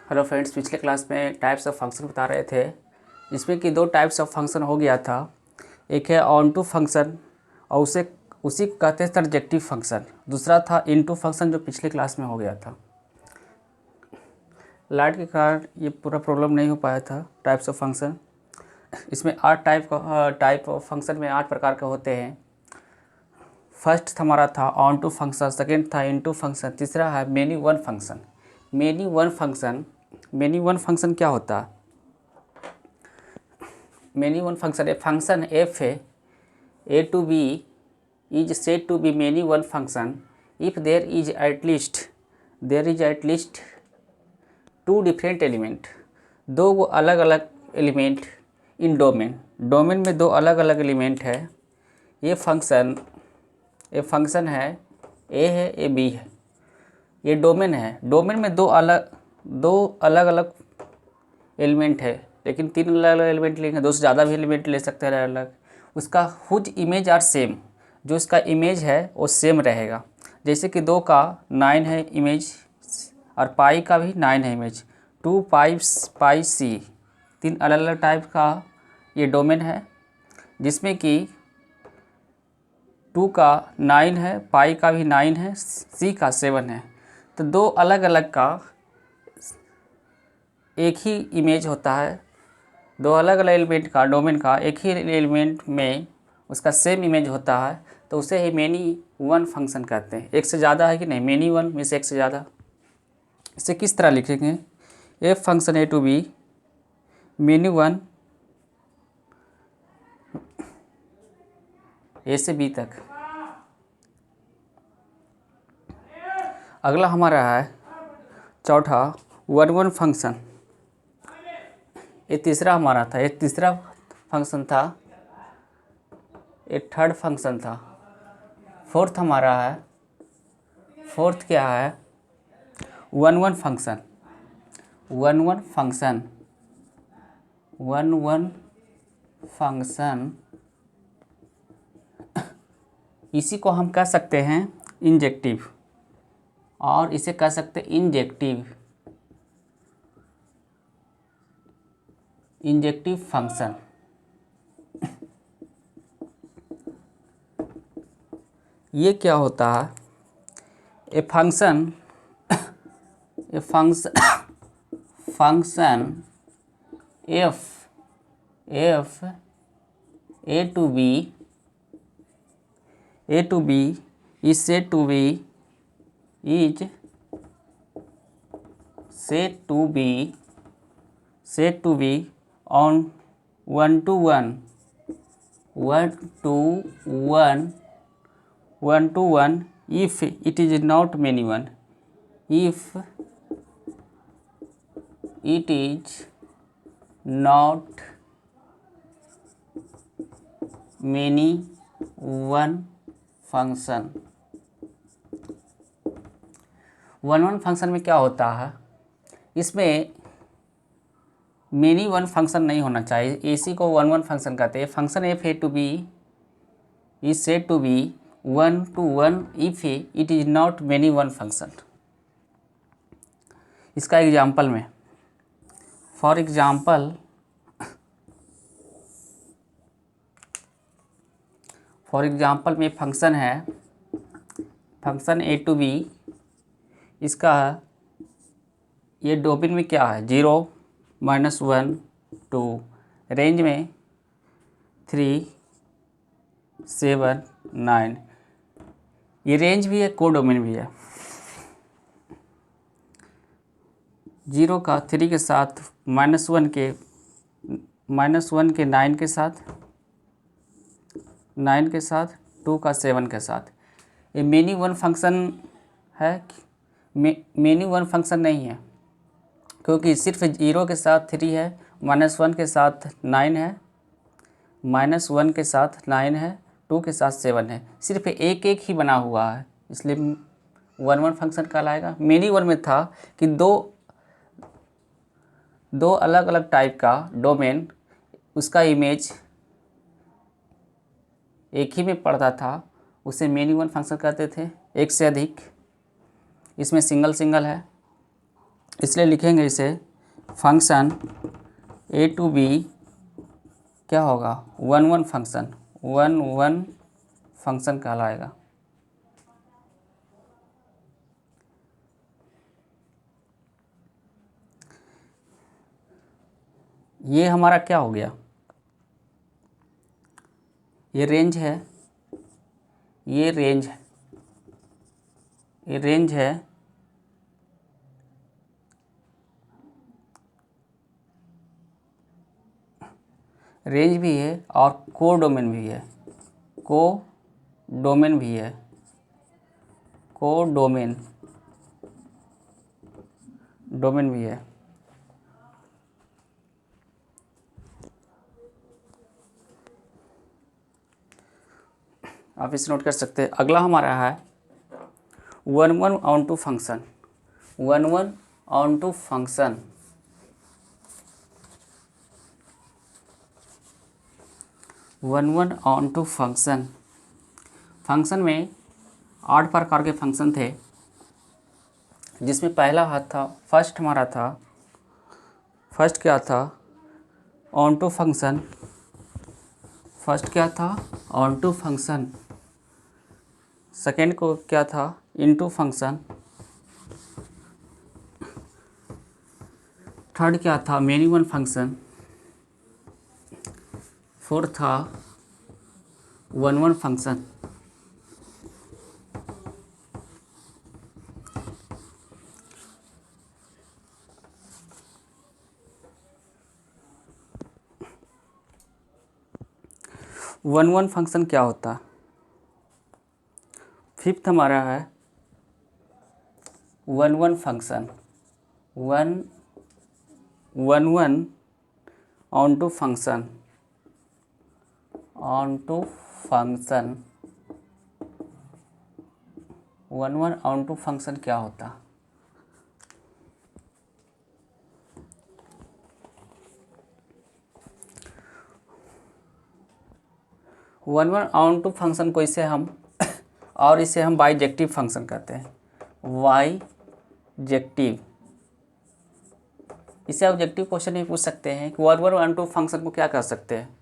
Hello friends, पिछले class में types of function बता रहे थे, जिसमें कि दो टाइप्स ऑफ फंक्शन हो गया था। एक है ऑन टू फंक्शन और उसी को कहते हैं सर्जेक्टिव फंक्शन। दूसरा था इन टू फंक्शन, जो पिछले क्लास में हो गया था। लाइट के कारण ये पूरा प्रॉब्लम नहीं हो पाया था। टाइप्स ऑफ फंक्शन, इसमें 8 टाइप ऑफ फंक्शन में 8 प्रकार के होते हैं। फर्स्ट हमारा था ऑन टू फंक्शन, सेकेंड था इन टू फंक्शन, तीसरा है many one function. Many one function क्या होता है? Many one function a function f है, A to B is said to B many one function if there is at least two different element, दो वो अलग अलग एलिमेंट इन डोमेन में दो अलग अलग एलिमेंट है। ये फंक्शन है, ए है, ए बी है। ये डोमेन है, डोमेन में दो अलग अलग एलिमेंट है, लेकिन 3 अलग अलग एलिमेंट लेंगे, 2 से ज़्यादा भी एलिमेंट ले सकते हैं अलग अलग। उसका हुज इमेज आर सेम, जो इसका इमेज है वो सेम रहेगा। जैसे कि 2 का 9 है इमेज और पाई का भी 9 है इमेज। 2 पाई सी, 3 अलग अलग टाइप का ये डोमेन है, जिसमें कि 2 का 9 है, पाई का भी 9 है, सी का 7 है। तो 2 अलग अलग का एक ही इमेज होता है। 2 अलग अलग एलिमेंट का डोमेन का एक ही एलिमेंट में उसका सेम इमेज होता है, तो उसे ही मेनी वन फंक्शन कहते हैं। एक से ज़्यादा है कि नहीं, मेनी वन में से एक से ज़्यादा। इसे किस तरह लिखेंगे? F function A to B many one, A से बी तक। अगला हमारा है चौथा वन फंक्शन। ये तीसरा हमारा था, ये तीसरा फंक्शन था, ये थर्ड फंक्शन था। फोर्थ हमारा है, फोर्थ क्या है? One function. इसी को हम कह सकते हैं इंजेक्टिव, और इसे कह सकते हैं इंजेक्टिव फंक्शन। ये क्या होता है? A function F A to B is said to be on one to one if it is not many one, if it is not many one function। One function में क्या होता है? इसमें many one function नहीं होना चाहिए, इसी को वन फंक्शन कहते हैं। Function F A to B is said to B one to one if it is not many one function. इसका एग्जाम्पल में, फॉर एग्जाम्पल में फंक्शन है, फंक्शन ए टू बी, इसका ये डोमेन में क्या है? 0 -1 2, रेंज में 3 7 9। ये रेंज भी है, कोडोमेन भी है। 0 का 3 के साथ, -1 के 9 के साथ, 9 के साथ, 2 का 7 के साथ। ये मेनी वन फंक्शन है? मेनी वन फंक्शन नहीं है, क्योंकि सिर्फ 0 के साथ 3 है, -1 के साथ 9 है, -1 के साथ 9 है, 2 के साथ 7 है। सिर्फ एक ही बना हुआ है, इसलिए वन फंक्शन कहलाएगा। मेनी वन में था कि दो अलग अलग टाइप का डोमेन, उसका इमेज एक ही में पड़ता था, उसे मेनी वन फंक्शन कहते थे। एक से अधिक, इसमें सिंगल है। इसलिए लिखेंगे इसे फंक्शन ए टू बी क्या होगा, one one function, one one function कहलाएगा। ये हमारा क्या हो गया, ये रेंज है, ये रेंज है, ये रेंज है, रेंज भी है और को डोमेन भी है, को डोमेन भी है, को डोमेन डोमेन भी है। आप इसे नोट कर सकते हैं। अगला हमारा है one one onto function, one one onto function, one one onto function. Function में 8 प्रकार के फंक्शन थे, जिसमें पहला हाथ था, फर्स्ट हमारा था, फर्स्ट क्या था, ऑन टू फंक्शन, फर्स्ट क्या था, ऑन टू फंक्शन। सेकेंड को क्या था, इनटू फंक्शन। थर्ड क्या था, मेनी वन फंक्शन। फोर्थ था one one function. One one function क्या होता है। फिफ्थ हमारा है one one function, one one onto function, onto function. One one onto function क्या होता, one one onto function को इसे हम और इसे हम बाइजेक्टिव फंक्शन कहते हैं, बाइजेक्टिव। इसे ऑब्जेक्टिव क्वेश्चन भी पूछ सकते हैं कि one one onto function को क्या कह सकते हैं,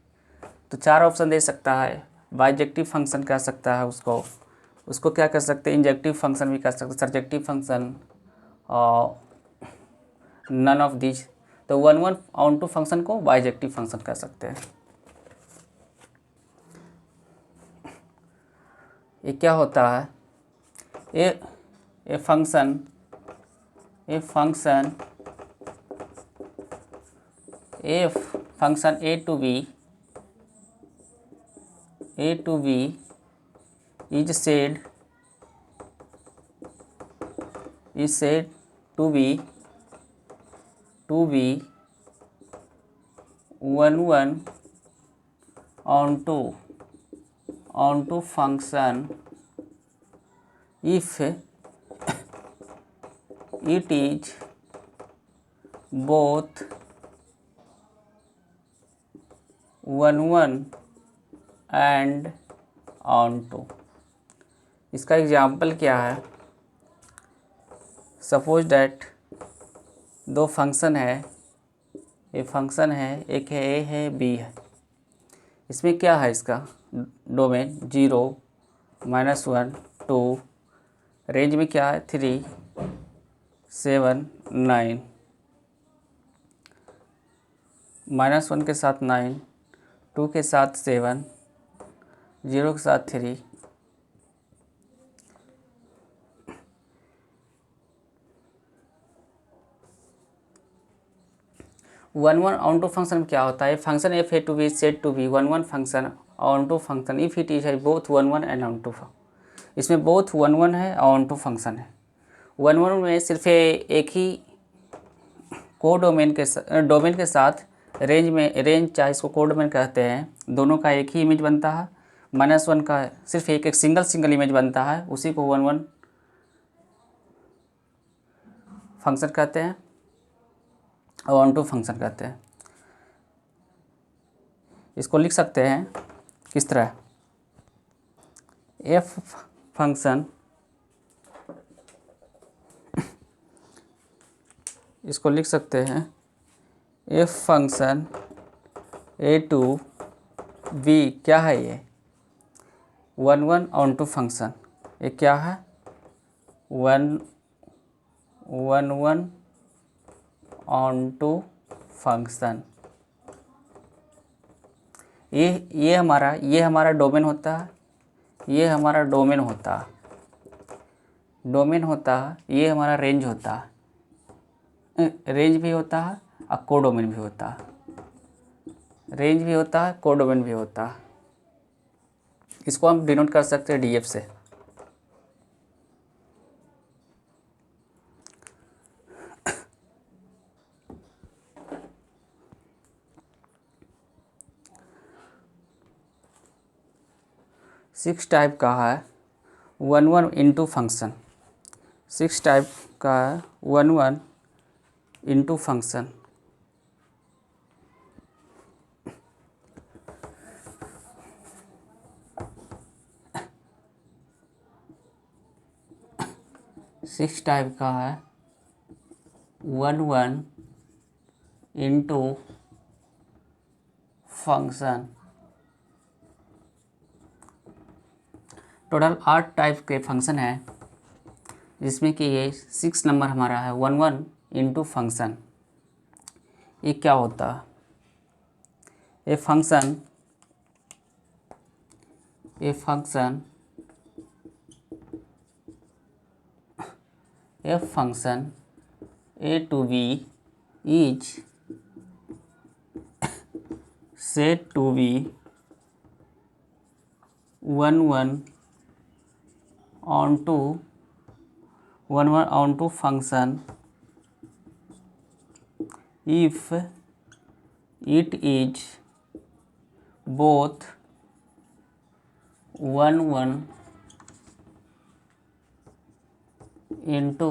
तो 4 ऑप्शन दे सकता है। बाइजेक्टिव फंक्शन कह सकता है उसको, उसको क्या कर सकते हैं, इंजेक्टिव फंक्शन भी कह सकते हैं, सर्जेक्टिव फंक्शन और नन ऑफ दिस। तो one one onto function को बाइजेक्टिव फंक्शन कह सकते हैं। ये क्या होता है, a function A to B is said to be one one on to function if it is both one one and on to। इसका एग्जाम्पल क्या है, सपोज डैट दो फंक्शन है, ये फंक्शन है, एक है ए है बी है। इसमें क्या है, इसका डोमेन 0 -1 2, रेंज में क्या है 3 7 9, -1 के साथ 9, 2 के साथ 7, 0 के साथ 3। One one onto function क्या होता है, function F A to B set to B one one function onto function if it is है both one one and onto. इसमें बोथ वन वन है और onto function है। One one में सिर्फ एक ही को domain के साथ रेंज चाहे इसको को डोमेन कहते हैं, दोनों का एक ही इमेज बनता है। -1 का सिर्फ एक सिंगल इमेज बनता है, उसी को वन वन फंक्शन कहते हैं और ऑन टू फंक्शन कहते हैं। इसको लिख सकते हैं किस तरह, एफ फंक्शन इसको लिख सकते हैं f function A to B क्या है ये 1 ऑन टू फंक्शन। ये क्या है 1 ऑन टू फंक्शन। ये हमारा डोमेन होता है, ये हमारा डोमेन होता है, ये हमारा रेंज होता है, रेंज भी होता है और कोडोमेन भी होता है, रेंज भी होता है कोडोमेन भी होता है। इसको हम डिनोट कर सकते हैं डीएफ से। सिक्स टाइप का है 1 इंटू फंक्शन। 6 टाइप का है 1 इंटू फंक्शन। सिक्स टाइप का है 1 इंटू फंक्शन। टोटल 8 टाइप के फंक्शन है, जिसमें कि ये 6 नंबर हमारा है 1 इंटू फंक्शन। ये क्या होता है a function A to B is said to be 1 onto function if it is both 1 into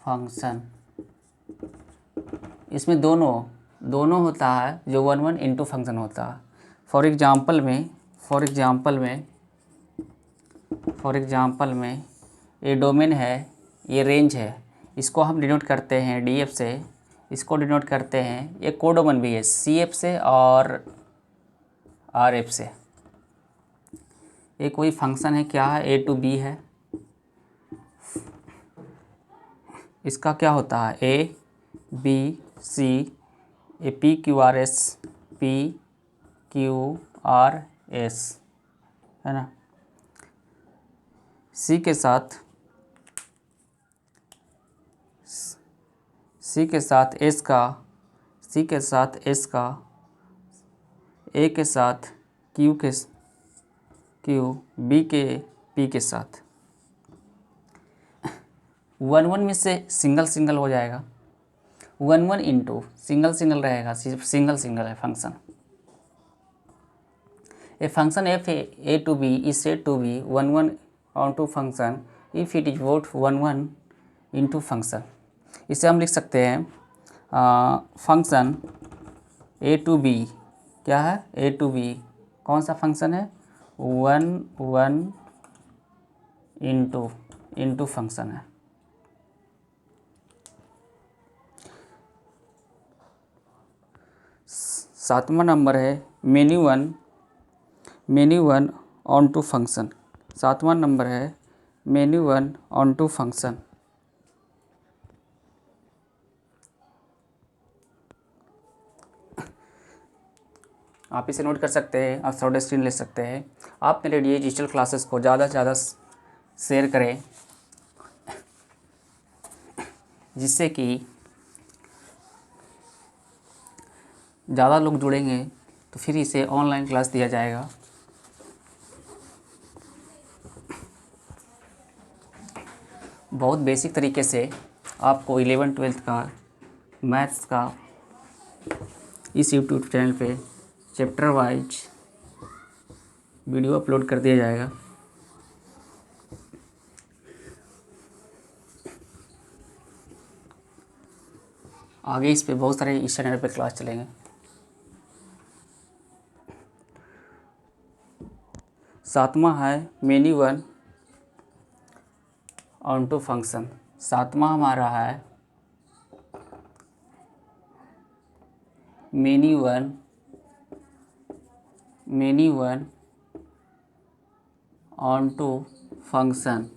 function। इसमें दोनों होता है जो 1 इंटू फंक्शन होता है। फॉर एग्जांपल में ये डोमेन है, ये रेंज है, इसको हम डिनोट करते हैं डीएफ से, इसको डिनोट करते हैं, ये कोडोमेन भी है सीएफ से और आरएफ से। ये कोई फंक्शन है, क्या है ए टू बी है, इसका क्या होता है A B C, A P Q R S है ना। सी के साथ एस का, सी के साथ एस का, ए के साथ क्यू, बी के पी के साथ। 1 में से सिंगल हो जाएगा, 1 इंटू सिंगल रहेगा, सिर्फ सिंगल है function. A function F A to B is said to be 1 onto function if it is both 1 into function. इसे हम लिख सकते हैं फंक्शन ए टू बी क्या है, ए टू बी कौन सा फंक्शन है 1 इंटू फंक्शन है। सातवां नंबर है many one onto function. सातवां नंबर है many one onto function. आप इसे नोट कर सकते हैं, आप शॉर्ट स्क्रीन ले सकते हैं। आप मेरे लिए डिजिटल क्लासेस को ज़्यादा से ज़्यादा शेयर करें, जिससे कि ज़्यादा लोग जुड़ेंगे तो फिर इसे ऑनलाइन क्लास दिया जाएगा। बहुत बेसिक तरीके से आपको 11-12 का मैथ्स का इस यूट्यूब चैनल पे चैप्टर वाइज वीडियो अपलोड कर दिया जाएगा। आगे इस पे बहुत सारे इस चैनल पे क्लास चलेंगे। सातवां है many one onto function. सातवां हमारा है many one onto function,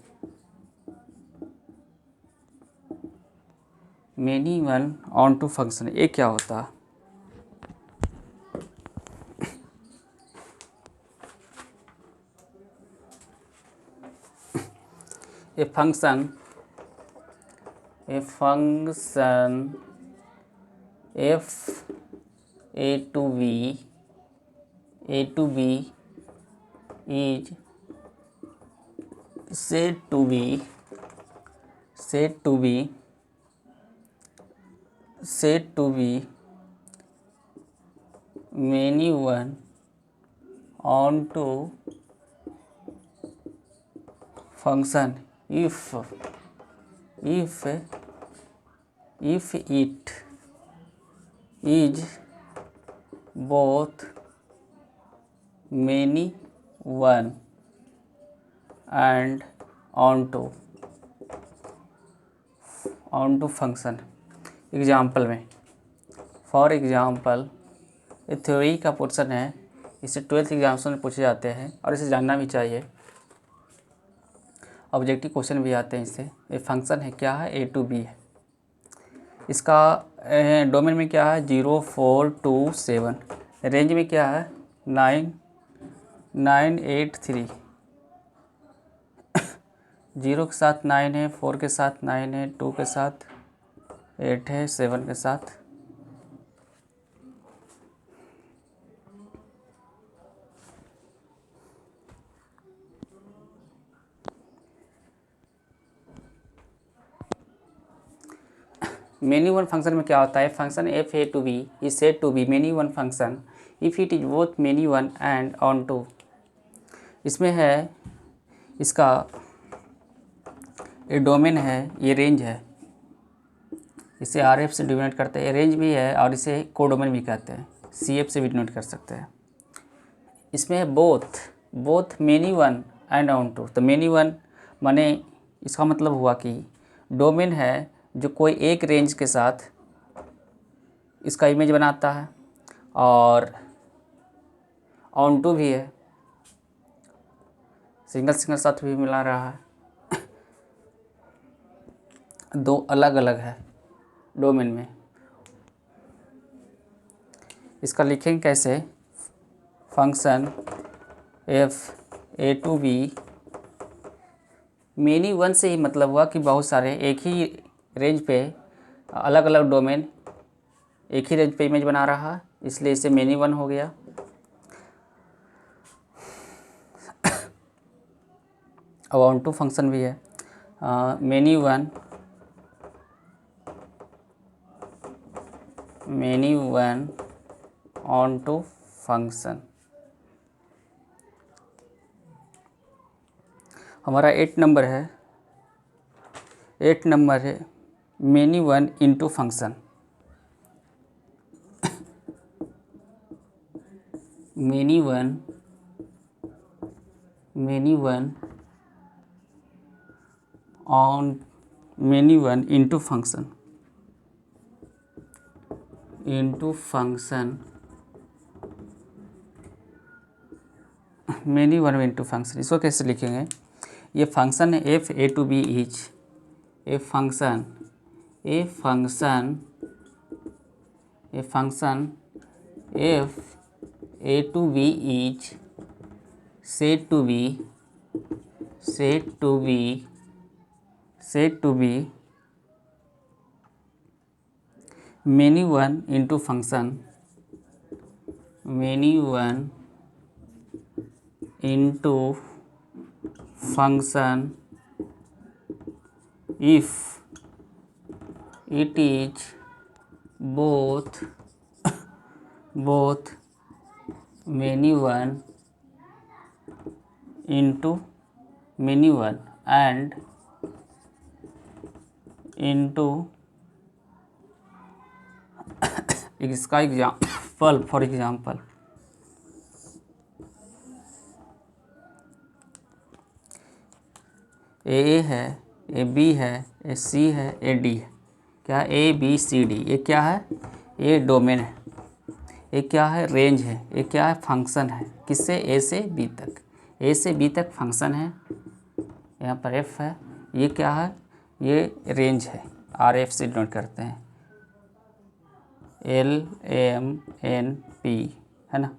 many one onto function, ये क्या होता है? A function f a to b is said to be many one onto function if it is both many one and onto function। Example में, for example, ये theory का portion है, इसे 12th exams में पूछे जाते हैं और इसे जानना भी चाहिए। ऑब्जेक्टिव क्वेश्चन भी आते हैं इससे। ये फंक्शन है, क्या है? A to B है। इसका डोमेन में क्या है? 0 4 2 7। रेंज में क्या है? 9 9 8 3। 0 के साथ 9 है, 4 के साथ 9 है, 2 के साथ 8 है, 7 के साथ मेनी वन फंक्शन में क्या होता है? Function F A to B is said to B many one function if it is both many one and onto. इसमें है, इसका ये डोमेन है, ये रेंज है, इसे आर एफ से डिनोट करते हैं। रेंज भी है और इसे कोडोमेन भी कहते हैं, सी एफ से भी डिनोट कर सकते हैं। इसमें है both many one and onto. तो मेनी वन माने इसका मतलब हुआ कि डोमेन है जो कोई एक रेंज के साथ इसका इमेज बनाता है, और ऑन टू भी है, सिंगल साथ भी मिला रहा है। दो अलग अलग है डोमेन में। इसका लिखेंगे कैसे? Function F A to B, many one से ही मतलब हुआ कि बहुत सारे एक ही रेंज पे अलग अलग डोमेन एक ही रेंज पे इमेज बना रहा है, इसलिए इसे मेनी वन हो गया। अब ऑन टू फंक्शन भी है, many one onto function. हमारा 8 नंबर है, 8 नंबर है many one into function. Many one on many one into function many one into function. इसको कैसे लिखेंगे? ये फंक्शन है F A to B is a function F A to B is said to be many one into function if it is both many one into many one and into इसका example, for example ए है, A B है, ए सी है, ए D है। क्या? A B C D. ये क्या है? ये डोमेन है। ये क्या है, रेंज है। ये क्या है, फंक्शन है। किससे, ए से बी तक। ए से बी तक फंक्शन है, यहाँ पर एफ है। ये क्या है, ये रेंज है, आर एफ से डिनोट करते हैं, एल एम एन पी, है ना।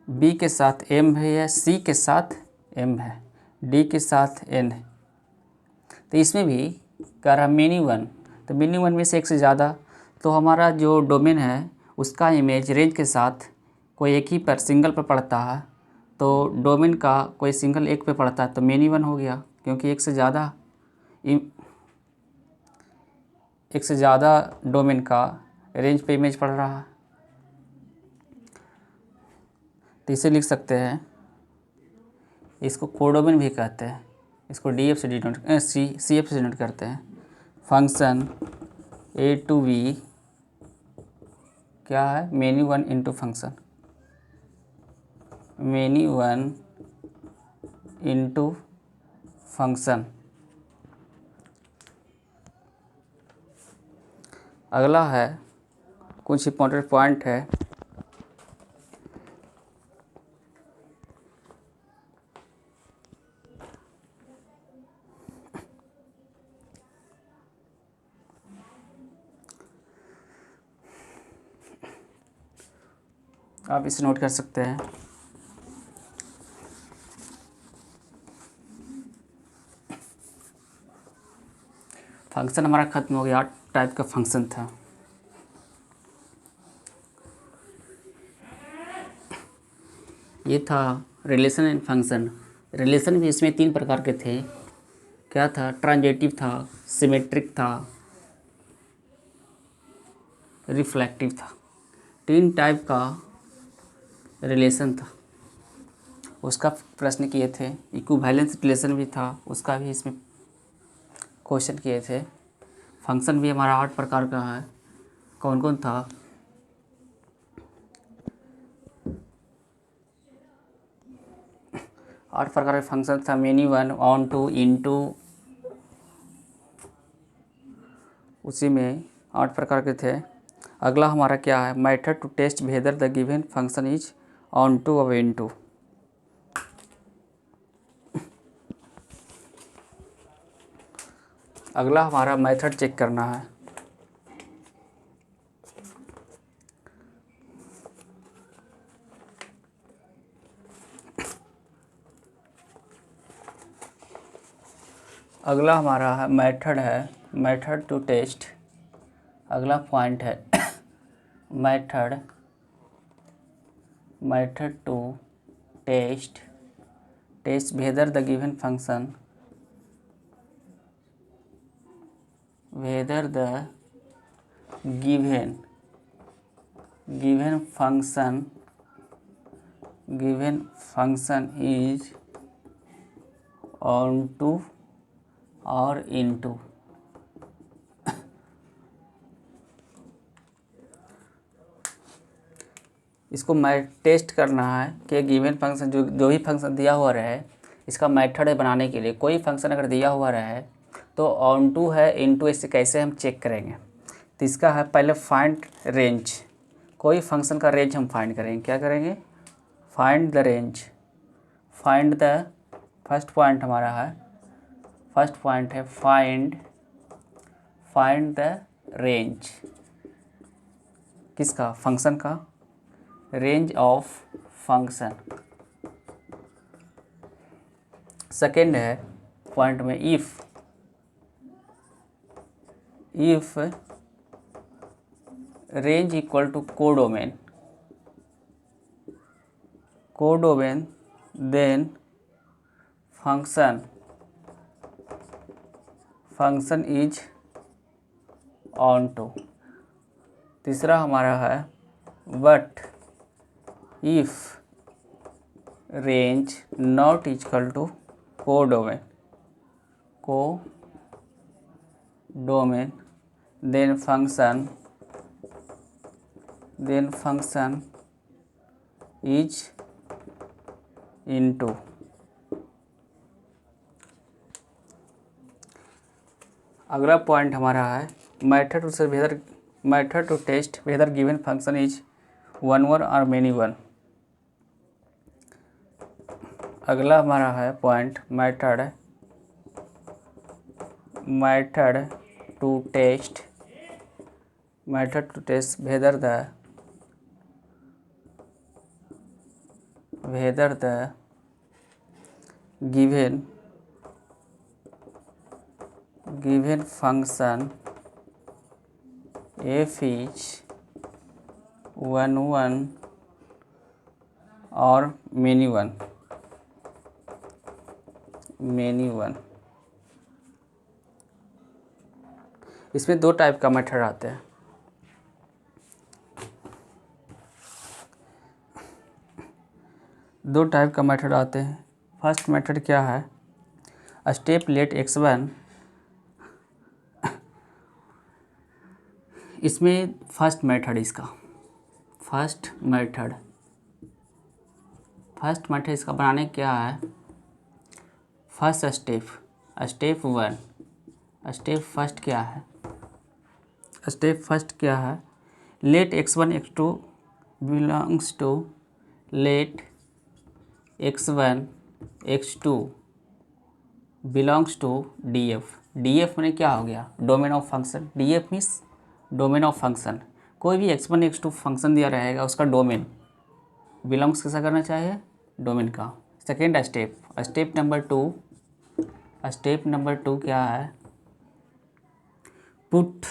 बी के साथ एम है, या सी के साथ एम है, डी के साथ एन है। तो इसमें भी कह रहा मेनी वन, तो मेनी वन में से एक से ज़्यादा, तो हमारा जो डोमेन है उसका इमेज रेंज के साथ कोई एक ही पर, सिंगल पर पड़ता है, तो डोमेन का कोई सिंगल एक पे पड़ता है तो मेनी वन हो गया, क्योंकि एक से ज़्यादा डोमेन का रेंज पे इमेज पड़ रहा है। तो इसे लिख सकते हैं, इसको कोडोमेन भी कहते हैं, इसको डी एफ से डिनोट सी एफ से डिनोट करते हैं। फंक्शन ए टू बी क्या है, many one into function, many one into function. अगला है, कुछ इंपॉर्टेंट पॉइंट है। आप इसे नोट कर सकते हैं। फंक्शन हमारा खत्म हो गया, 8 टाइप का फंक्शन था। ये था रिलेशन एंड फंक्शन। रिलेशन भी इसमें 3 प्रकार के थे। क्या था, ट्रांजेटिव था, सिमेट्रिक था, रिफ्लेक्टिव था। 3 टाइप का रिलेशन था। उसका प्रश्न किए थे। इक्विवेलेंस रिलेशन भी था, उसका भी इसमें क्वेश्चन किए थे। फंक्शन भी हमारा 8 प्रकार का है। कौन कौन था, 8 प्रकार के फंक्शन था। Many one, onto, into, उसी में 8 प्रकार के थे। अगला हमारा क्या है, method to test whether the given function is onto और इन टू। अगला हमारा मेथड चेक करना है। अगला हमारा है मेथड है, मेथड टू टेस्ट। अगला पॉइंट है method to test whether the given function, whether the given function is onto और इनटू। इसको मैं टेस्ट करना है कि गिवन फंक्शन जो भी फंक्शन दिया हुआ रहे, इसका मेथड है बनाने के लिए। कोई फंक्शन अगर दिया हुआ रहे तो ऑन टू है, इनटू, इससे कैसे हम चेक करेंगे। तो इसका है पहले फाइंड रेंज। कोई फंक्शन का रेंज हम फाइंड करेंगे, क्या करेंगे, find the range. Find the, first point हमारा है, फर्स्ट पॉइंट है फाइंड द रेंज। किसका, फंक्शन का, रेंज ऑफ फंक्शन। सेकेंड है पॉइंट में if range equal to codomain then function is onto. तीसरा हमारा है but if range not equal to codomain then function is into. अगला point हमारा है method to weather method to test whether given function is one or many one। अगला हमारा है point method to test whether the given function f is one or many one। इसमें दो type का method आते हैं। फर्स्ट मेथड क्या है, स्टेप लेट x1, इसमें फर्स्ट मेथड इसका बनाने क्या है, फर्स्ट स्टेप फर्स्ट क्या है, let x1 x2 belongs to let x1 x2 belongs to df में क्या हो गया, domain of function. df means domain of function. कोई भी x1 x2 फंक्शन दिया रहेगा उसका डोमेन बिलोंग्स कैसा करना चाहिए, डोमेन का। सेकेंड स्टेप नंबर टू क्या है, put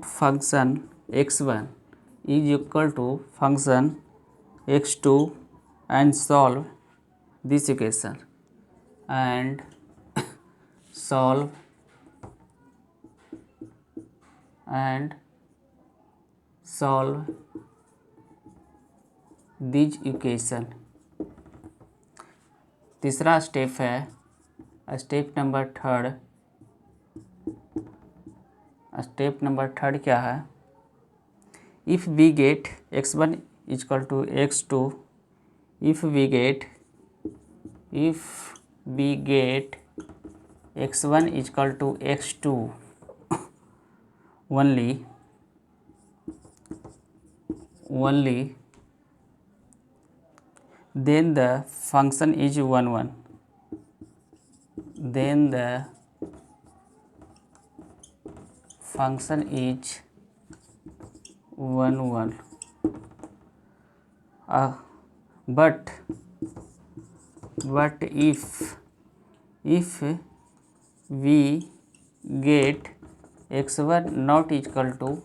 function x1 is equal to function x2 and solve this equation तीसरा स्टेप है स्टेप नंबर थर्ड क्या है, if we get x1 equal to x2, if we get x1 equal to x2 only then the function is 1 but if we get x1 not equal to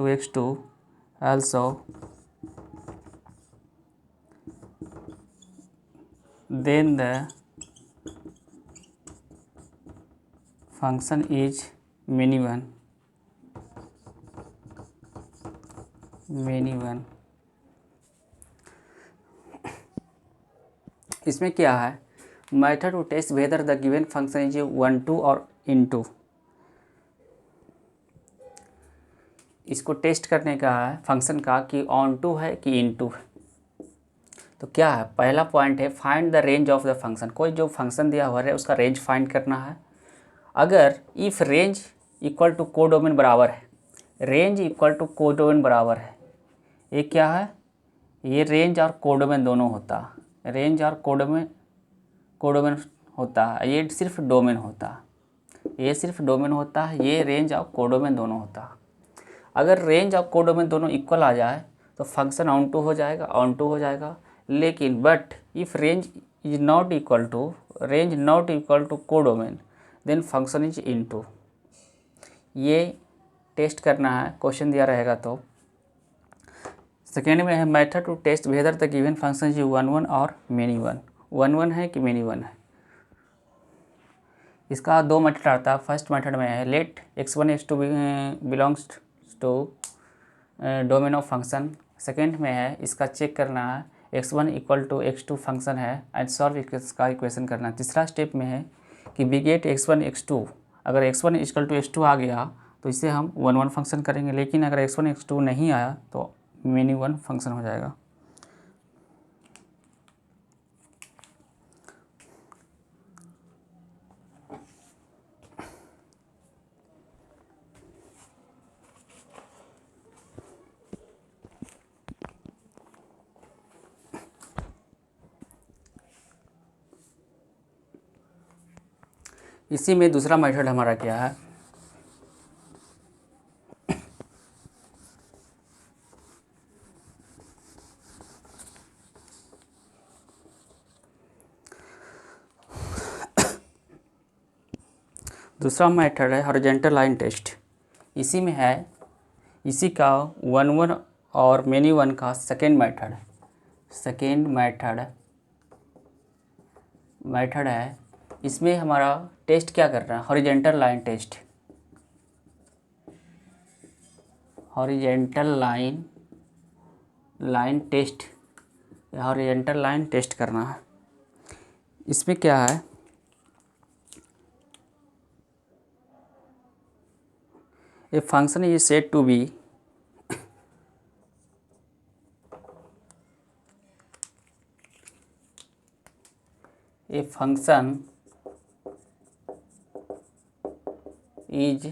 x2 also, then the function is many one। इसमें क्या है, method to test whether the given function is 1 2 और into। इसको test करने का है function का कि ऑन टू है कि into है। तो क्या है, पहला पॉइंट है find the range of the function. कोई जो फंक्शन दिया हुआ है उसका रेंज फाइंड करना है। अगर if range equal to codomain बराबर है, ये क्या है, ये रेंज और कोडोमेन दोनों होता है। ये सिर्फ डोमेन होता है। ये रेंज और कोडोमेन दोनों होता है। अगर रेंज और कोडोमेन दोनों इक्वल आ जाए तो फंक्शन ऑन टू हो जाएगा। लेकिन but if range not equal to codomain then function is into. ये टेस्ट करना है, क्वेश्चन दिया रहेगा तो। सेकेंड में है method to test whether the given function is 1 और मेनी वन। 1 है कि मेनी वन है। इसका दो मेथड आता है। फर्स्ट मेथड में है let x1 x2 belongs to domain of function. Second में है इसका चेक करना है x1 equal to x2 function है एंड सॉल्व इसका इक्वेशन करना है। तीसरा स्टेप में है कि वी गेट x1 x2। अगर x1 इक्वल टू x2 आ गया तो इसे हम 1 फंक्शन करेंगे। लेकिन अगर x1 x2 नहीं आया तो मेनी वन फंक्शन हो जाएगा। इसी में दूसरा मेथड हमारा क्या है, दूसरा मेथड है हॉरिजॉन्टल लाइन टेस्ट। इसी में है, इसी का 1 और मेनी वन का सेकेंड मेथड है। इसमें हमारा टेस्ट क्या कर रहा है, horizontal line test, horizontal line test करना है। इसमें क्या है, a function is said to be a function is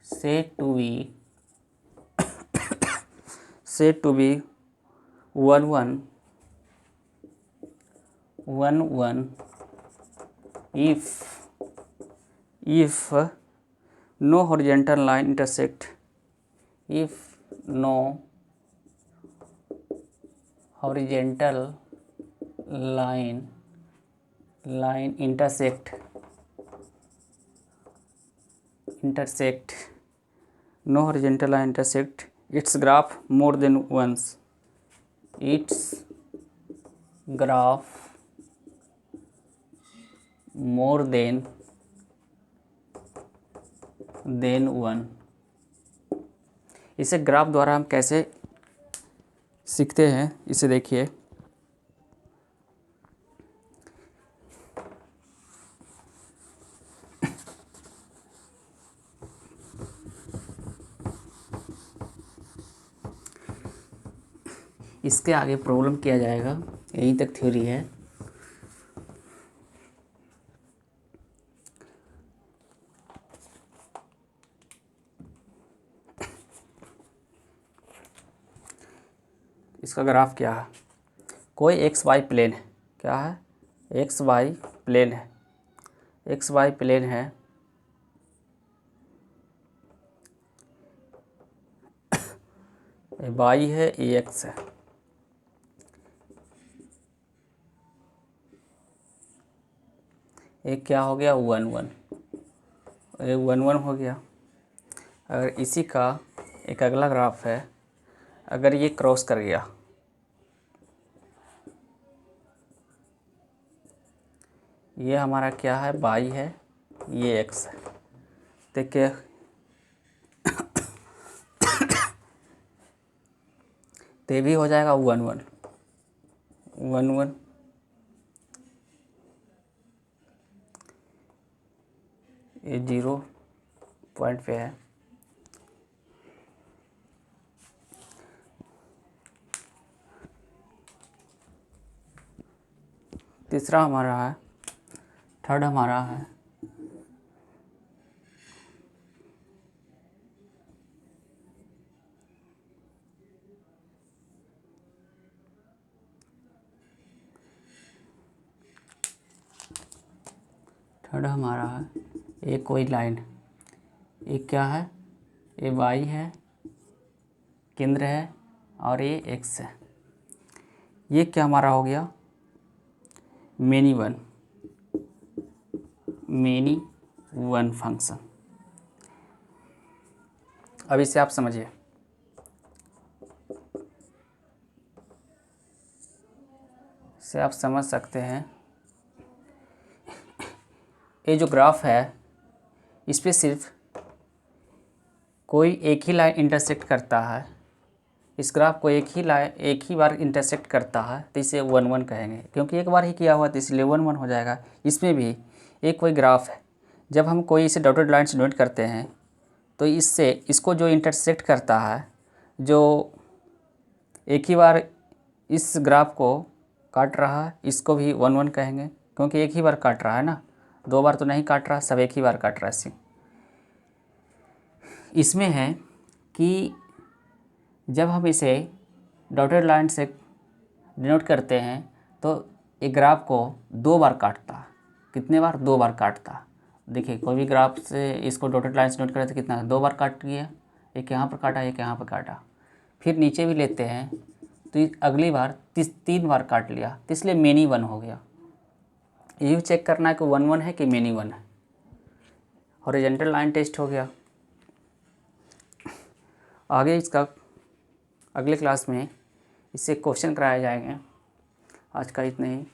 said to be 1 1 if no horizontal line intersect, if no horizontal line intersect no horizontal line intersect its graph more than once, its graph more than one। इसे graph द्वारा हम कैसे सीखते हैं, इसे देखिए। इसके आगे प्रॉब्लम किया जाएगा, यहीं तक थ्योरी है। इसका ग्राफ क्या है, कोई एक्स वाई प्लेन है, क्या है, एक्स वाई प्लेन है, एक्स वाई प्लेन है, वाई है, ए एक्स है। एक क्या हो गया, 1 1 हो गया। अगर इसी का एक अगला ग्राफ है, अगर ये क्रॉस कर गया, ये हमारा क्या है, वाई है, ये एक्स है, देखिए तो ये भी हो जाएगा 1 1 ये 0 पॉइंट पे है। तीसरा हमारा है, थर्ड हमारा है एक कोई लाइन, एक क्या है, ये वाई है, केंद्र है, और ये एक्स है। ये क्या हमारा हो गया, मेनी वन फंक्शन। अब इसे आप समझिए, इसे आप समझ सकते हैं। ये जो ग्राफ है, इस पे सिर्फ कोई एक ही लाइन इंटरसेक्ट करता है, इस ग्राफ को एक ही बार इंटरसेक्ट करता है, तो इसे 1 1 कहेंगे, क्योंकि एक बार ही किया हुआ तो इसलिए 1 1 हो जाएगा। इसमें भी एक कोई ग्राफ है, जब हम कोई इसे डॉटेड लाइन से नोट करते हैं, तो इसको जो इंटरसेक्ट करता है, जो एक ही बार इस ग्राफ को काट रहा है, इसको भी 1 1 कहेंगे, क्योंकि एक ही बार काट रहा है ना, 2 बार तो नहीं काट रहा, सब एक ही बार काट रहा है। इसमें है कि जब हम इसे डॉटेड लाइन से डिनोट करते हैं, तो एक ग्राफ को 2 बार काटता है, कितने बार, 2 बार काटता। देखिए कोई भी ग्राफ से इसको डॉटेड लाइन से नोट करें तो कितना, 2 बार काट गया, एक यहाँ पर काटा, एक यहाँ पर काटा। फिर नीचे भी लेते हैं तो अगली बार 3 बार काट लिया, तो इसलिए मेनी वन हो गया। ये चेक करना है कि 1 1 है कि मेनी वन है। हॉरिजॉन्टल लाइन टेस्ट हो गया। आगे इसका अगले क्लास में इससे क्वेश्चन कराए जाएंगे। आज का इतना ही।